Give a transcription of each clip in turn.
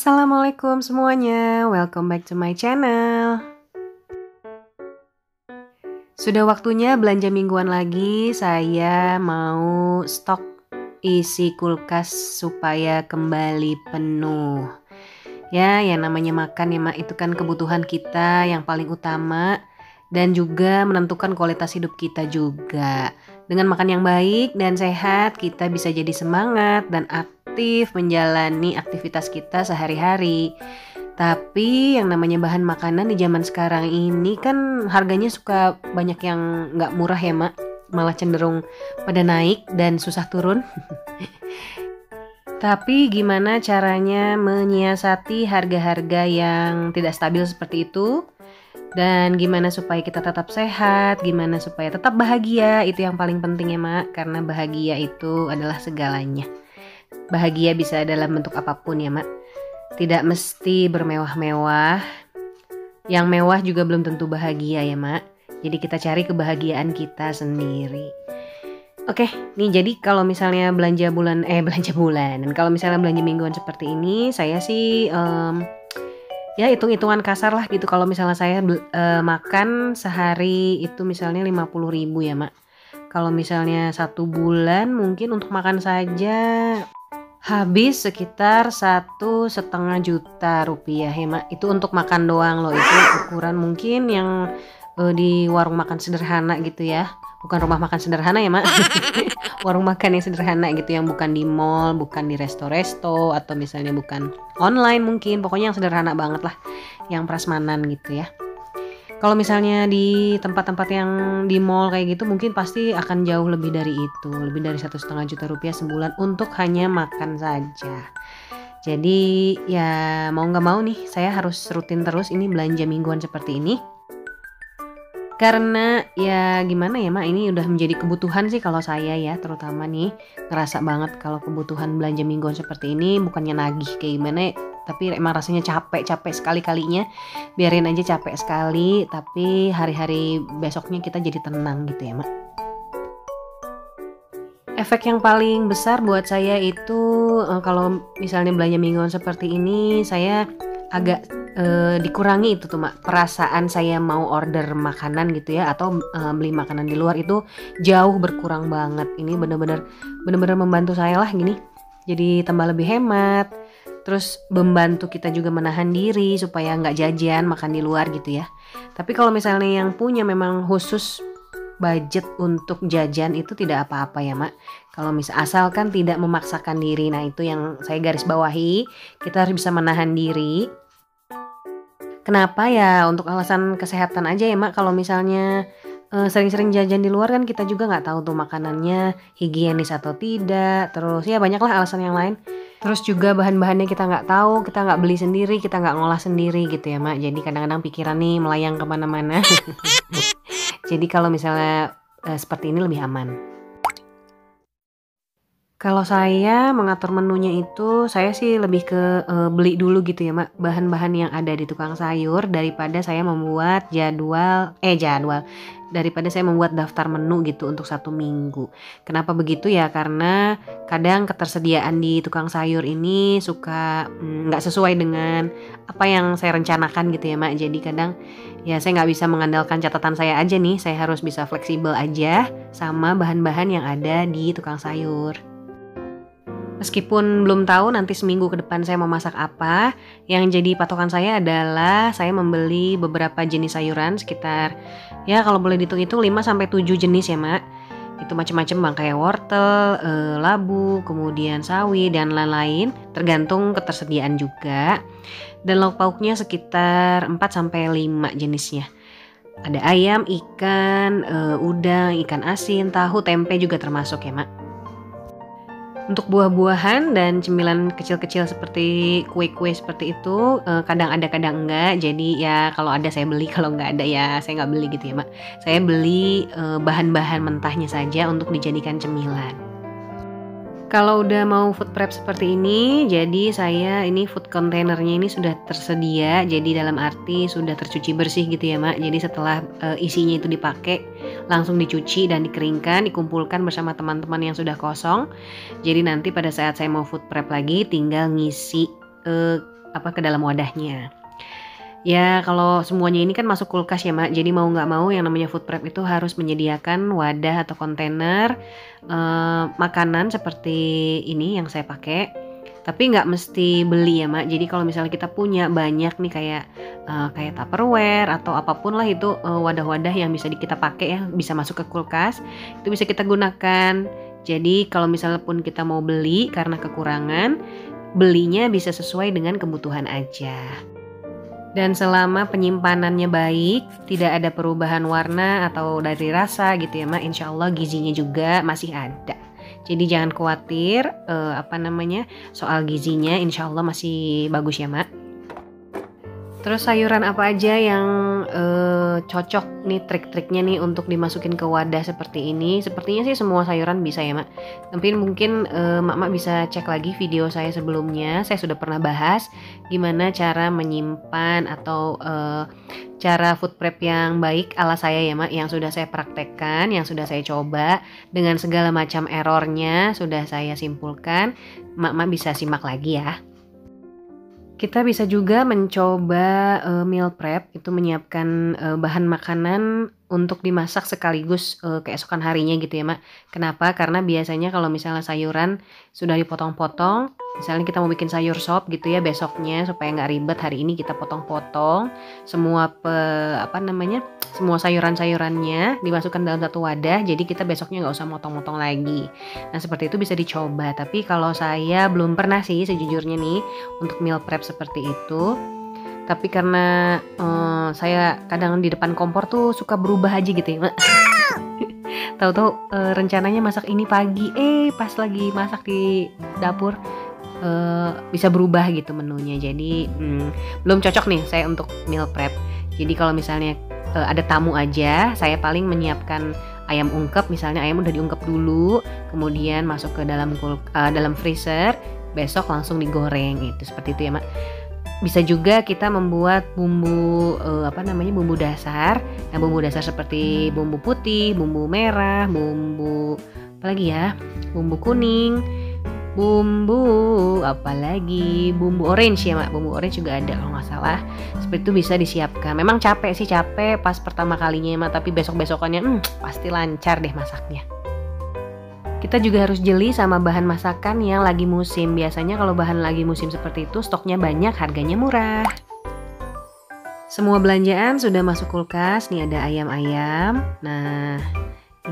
Assalamualaikum semuanya, welcome back to my channel. Sudah waktunya belanja mingguan lagi. Saya mau stok isi kulkas supaya kembali penuh. Ya, yang namanya makan ya mak, itu kan kebutuhan kita yang paling utama dan juga menentukan kualitas hidup kita juga. Dengan makan yang baik dan sehat, kita bisa jadi semangat dan aktif menjalani aktivitas kita sehari-hari. Tapi yang namanya bahan makanan di zaman sekarang ini kan harganya suka banyak yang nggak murah ya mak, malah cenderung pada naik dan susah turun. Tapi gimana caranya menyiasati harga-harga yang tidak stabil seperti itu? Dan gimana supaya kita tetap sehat, gimana supaya tetap bahagia, itu yang paling penting ya mak. Karena bahagia itu adalah segalanya. Bahagia bisa dalam bentuk apapun ya mak. Tidak mesti bermewah-mewah. Yang mewah juga belum tentu bahagia ya mak. Jadi kita cari kebahagiaan kita sendiri. Oke, nih jadi kalau misalnya belanja bulan dan kalau misalnya belanja mingguan seperti ini, saya sih ya hitung-hitungan kasar lah gitu. Kalau misalnya saya makan sehari itu misalnya 50.000 ya mak. Kalau misalnya 1 bulan mungkin untuk makan saja habis sekitar 1,5 juta rupiah ya mak. Itu untuk makan doang loh, itu ukuran mungkin yang di warung makan sederhana gitu ya. Bukan rumah makan sederhana ya mak. Warung makan yang sederhana gitu, yang bukan di mall, bukan di resto-resto, atau misalnya bukan online mungkin. Pokoknya yang sederhana banget lah, yang prasmanan gitu ya. Kalau misalnya di tempat-tempat yang di mall kayak gitu mungkin pasti akan jauh lebih dari itu, lebih dari 1,5 juta rupiah sebulan untuk hanya makan saja. Jadi ya mau nggak mau nih saya harus rutin terus ini belanja mingguan seperti ini. Karena ya gimana ya mak, ini udah menjadi kebutuhan sih kalau saya ya, terutama nih ngerasa banget kalau kebutuhan belanja mingguan seperti ini bukannya nagih kayak gimana, tapi emang rasanya capek sekali-kalinya. Biarin aja capek sekali, tapi hari-hari besoknya kita jadi tenang gitu ya mak. Efek yang paling besar buat saya itu kalau misalnya belanja mingguan seperti ini, saya agak dikurangi itu tuh mak, perasaan saya mau order makanan gitu ya, atau beli makanan di luar itu jauh berkurang banget. Ini bener-bener membantu saya lah gini, jadi tambah lebih hemat. Terus membantu kita juga menahan diri supaya nggak jajan makan di luar gitu ya. Tapi kalau misalnya yang punya memang khusus budget untuk jajan itu tidak apa-apa ya mak. Kalau asalkan tidak memaksakan diri, nah itu yang saya garis bawahi. Kita harus bisa menahan diri. Kenapa ya? Untuk alasan kesehatan aja ya mak. Kalau misalnya sering-sering jajan di luar kan kita juga nggak tahu tuh makanannya higienis atau tidak. Terus ya banyaklah alasan yang lain. Terus juga bahan-bahannya kita nggak tahu, kita nggak beli sendiri, kita nggak ngolah sendiri gitu ya mak. Jadi kadang-kadang pikiran nih melayang kemana-mana. Jadi kalau misalnya seperti ini lebih aman. Kalau saya mengatur menunya itu, saya sih lebih ke beli dulu gitu ya mak, bahan-bahan yang ada di tukang sayur daripada saya membuat daripada saya membuat daftar menu gitu untuk 1 minggu. Kenapa begitu ya? Karena kadang ketersediaan di tukang sayur ini suka nggak sesuai dengan apa yang saya rencanakan gitu ya mak. Jadi kadang ya saya nggak bisa mengandalkan catatan saya aja nih, saya harus bisa fleksibel aja sama bahan-bahan yang ada di tukang sayur. Meskipun belum tahu nanti seminggu ke depan saya mau masak apa, yang jadi patokan saya adalah saya membeli beberapa jenis sayuran sekitar ya kalau boleh dihitung-hitung 5-7 jenis ya mak. Itu macam-macam bang, kayak wortel, labu, kemudian sawi dan lain-lain, tergantung ketersediaan juga. Dan lauk pauknya sekitar 4-5 jenisnya. Ada ayam, ikan, udang, ikan asin, tahu, tempe juga termasuk ya mak. Untuk buah-buahan dan cemilan kecil-kecil seperti kue-kue seperti itu kadang ada kadang enggak. Jadi ya kalau ada saya beli, kalau nggak ada ya saya nggak beli gitu ya mak. Saya beli bahan-bahan mentahnya saja untuk dijadikan cemilan. Kalau udah mau food prep seperti ini, jadi saya ini food containernya ini sudah tersedia, jadi dalam arti sudah tercuci bersih gitu ya mak. Jadi setelah isinya itu dipakai, langsung dicuci dan dikeringkan, dikumpulkan bersama teman-teman yang sudah kosong. Jadi nanti pada saat saya mau food prep lagi, tinggal ngisi ke dalam wadahnya. Ya kalau semuanya ini kan masuk kulkas ya Mak, jadi mau nggak mau yang namanya food prep itu harus menyediakan wadah atau kontainer makanan seperti ini yang saya pakai. Tapi nggak mesti beli ya Mak, jadi kalau misalnya kita punya banyak nih kayak Tupperware atau apapun lah itu wadah-wadah yang bisa kita pakai ya, bisa masuk ke kulkas, itu bisa kita gunakan. Jadi kalau misalnya pun kita mau beli karena kekurangan, belinya bisa sesuai dengan kebutuhan aja. Dan selama penyimpanannya baik, tidak ada perubahan warna atau dari rasa gitu ya Mak, insya Allah gizinya juga masih ada. Jadi jangan khawatir soal gizinya, insya Allah masih bagus ya Mak. Terus sayuran apa aja yang cocok nih trik-triknya nih untuk dimasukin ke wadah seperti ini? Sepertinya sih semua sayuran bisa ya Mak. Tapi mungkin Mak bisa cek lagi video saya sebelumnya. Saya sudah pernah bahas gimana cara menyimpan atau cara food prep yang baik ala saya ya Mak. Yang sudah saya praktekkan, yang sudah saya coba dengan segala macam errornya sudah saya simpulkan. Mak bisa simak lagi ya. Kita bisa juga mencoba meal prep, itu menyiapkan bahan makanan untuk dimasak sekaligus keesokan harinya gitu ya Mak. Kenapa? Karena biasanya kalau misalnya sayuran sudah dipotong-potong, misalnya kita mau bikin sayur sop gitu ya besoknya supaya nggak ribet, hari ini kita potong-potong semua semua sayuran-sayurannya dimasukkan dalam satu wadah, jadi kita besoknya nggak usah motong-motong lagi. Nah seperti itu bisa dicoba, tapi kalau saya belum pernah sih sejujurnya nih untuk meal prep seperti itu. Tapi karena saya kadang di depan kompor tuh suka berubah aja gitu ya Mak. Tahu-tahu rencananya masak ini pagi, pas lagi masak di dapur bisa berubah gitu menunya. Jadi belum cocok nih saya untuk meal prep. Jadi kalau misalnya ada tamu aja, saya paling menyiapkan ayam ungkep, misalnya ayam udah diungkep dulu, kemudian masuk ke dalam freezer, besok langsung digoreng itu, seperti itu ya Mak. Bisa juga kita membuat bumbu bumbu dasar. Nah, bumbu dasar seperti bumbu putih, bumbu merah, bumbu bumbu kuning, bumbu orange ya Mak. Bumbu orange juga ada kalau nggak salah. Seperti itu bisa disiapkan. Memang capek pas pertama kalinya ya Mak, tapi besok-besokannya pasti lancar deh masaknya. Kita juga harus jeli sama bahan masakan yang lagi musim. Biasanya kalau bahan lagi musim seperti itu stoknya banyak, harganya murah. Semua belanjaan sudah masuk kulkas. Nih ada ayam-ayam. Nah,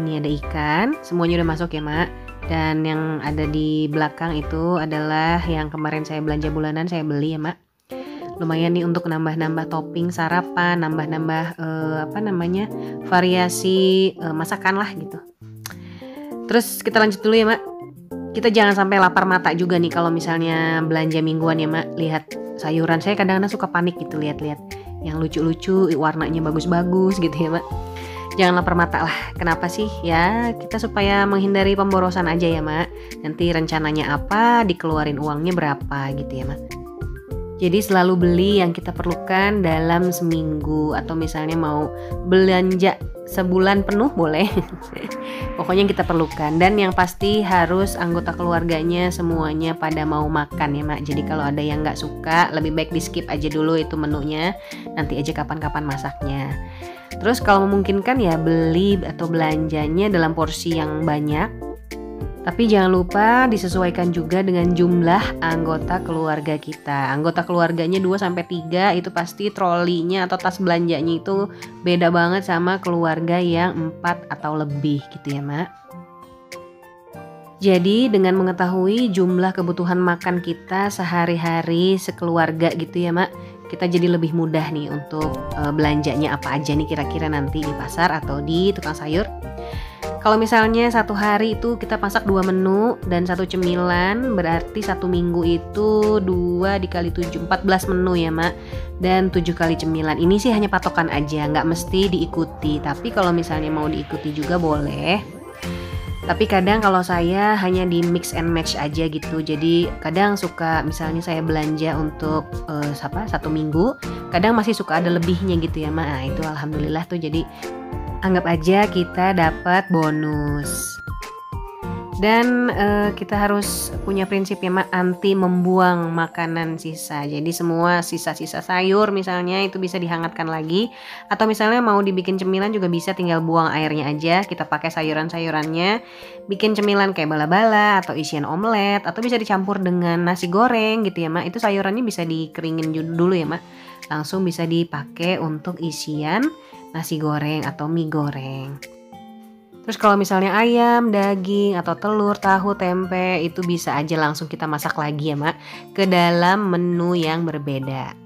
ini ada ikan. Semuanya udah masuk ya Mak. Dan yang ada di belakang itu adalah yang kemarin saya belanja bulanan, saya beli ya Mak. Lumayan nih untuk nambah-nambah topping sarapan, nambah-nambah variasi masakan lah gitu. Terus kita lanjut dulu ya Mak. Kita jangan sampai lapar mata juga nih kalau misalnya belanja mingguan ya Mak. Lihat sayuran, saya kadang-kadang suka panik gitu lihat-lihat yang lucu-lucu, warnanya bagus-bagus gitu ya Mak. Jangan lapar mata lah. Kenapa sih? Ya kita supaya menghindari pemborosan aja ya Mak. Nanti rencananya apa, dikeluarin uangnya berapa gitu ya Mak. Jadi selalu beli yang kita perlukan dalam seminggu, atau misalnya mau belanja sebulan penuh boleh. Pokoknya yang kita perlukan, dan yang pasti harus anggota keluarganya semuanya pada mau makan ya Mak. Jadi kalau ada yang nggak suka, lebih baik di skip aja dulu itu menunya, nanti aja kapan-kapan masaknya. Terus kalau memungkinkan ya beli atau belanjanya dalam porsi yang banyak. Tapi jangan lupa disesuaikan juga dengan jumlah anggota keluarga kita. Anggota keluarganya 2-3 itu pasti trolinya atau tas belanjanya itu beda banget sama keluarga yang 4 atau lebih gitu ya Mak. Jadi dengan mengetahui jumlah kebutuhan makan kita sehari-hari sekeluarga gitu ya Mak, kita jadi lebih mudah nih untuk belanjanya apa aja nih kira-kira nanti di pasar atau di tukang sayur. Kalau misalnya satu hari itu kita masak 2 menu dan 1 cemilan, berarti 1 minggu itu 2 dikali 7, 14 menu ya Mak. Dan 7 kali cemilan. Ini sih hanya patokan aja, nggak mesti diikuti. Tapi kalau misalnya mau diikuti juga boleh. Tapi kadang kalau saya hanya di mix and match aja gitu. Jadi kadang suka misalnya saya belanja untuk 1 minggu, kadang masih suka ada lebihnya gitu ya Mak. Nah itu alhamdulillah tuh, jadi anggap aja kita dapat bonus. Dan kita harus punya prinsip ya Mak, anti membuang makanan sisa. Jadi semua sisa-sisa sayur misalnya itu bisa dihangatkan lagi. Atau misalnya mau dibikin cemilan juga bisa, tinggal buang airnya aja. Kita pakai sayuran-sayurannya, bikin cemilan kayak bala-bala atau isian omelet. Atau bisa dicampur dengan nasi goreng gitu ya Mak. Itu sayurannya bisa dikeringin dulu ya Mak. Langsung bisa dipakai untuk isian nasi goreng atau mie goreng. Terus kalau misalnya ayam, daging, atau telur, tahu, tempe itu bisa aja langsung kita masak lagi ya Mak, ke dalam menu yang berbeda.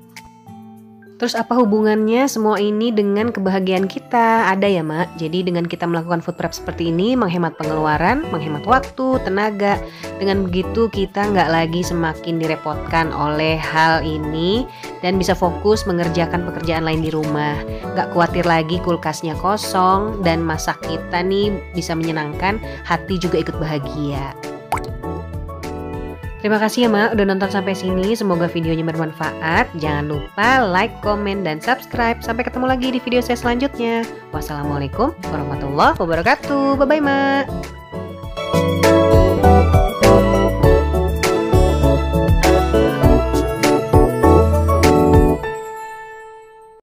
Terus apa hubungannya semua ini dengan kebahagiaan kita? Ada ya Mak, jadi dengan kita melakukan food prep seperti ini menghemat pengeluaran, menghemat waktu, tenaga. Dengan begitu kita nggak lagi semakin direpotkan oleh hal ini dan bisa fokus mengerjakan pekerjaan lain di rumah. Nggak khawatir lagi kulkasnya kosong dan masak kita nih bisa menyenangkan, hati juga ikut bahagia. Terima kasih ya Mak udah nonton sampai sini, semoga videonya bermanfaat. Jangan lupa like, komen, dan subscribe. Sampai ketemu lagi di video saya selanjutnya. Wassalamualaikum warahmatullahi wabarakatuh. Bye-bye Mak.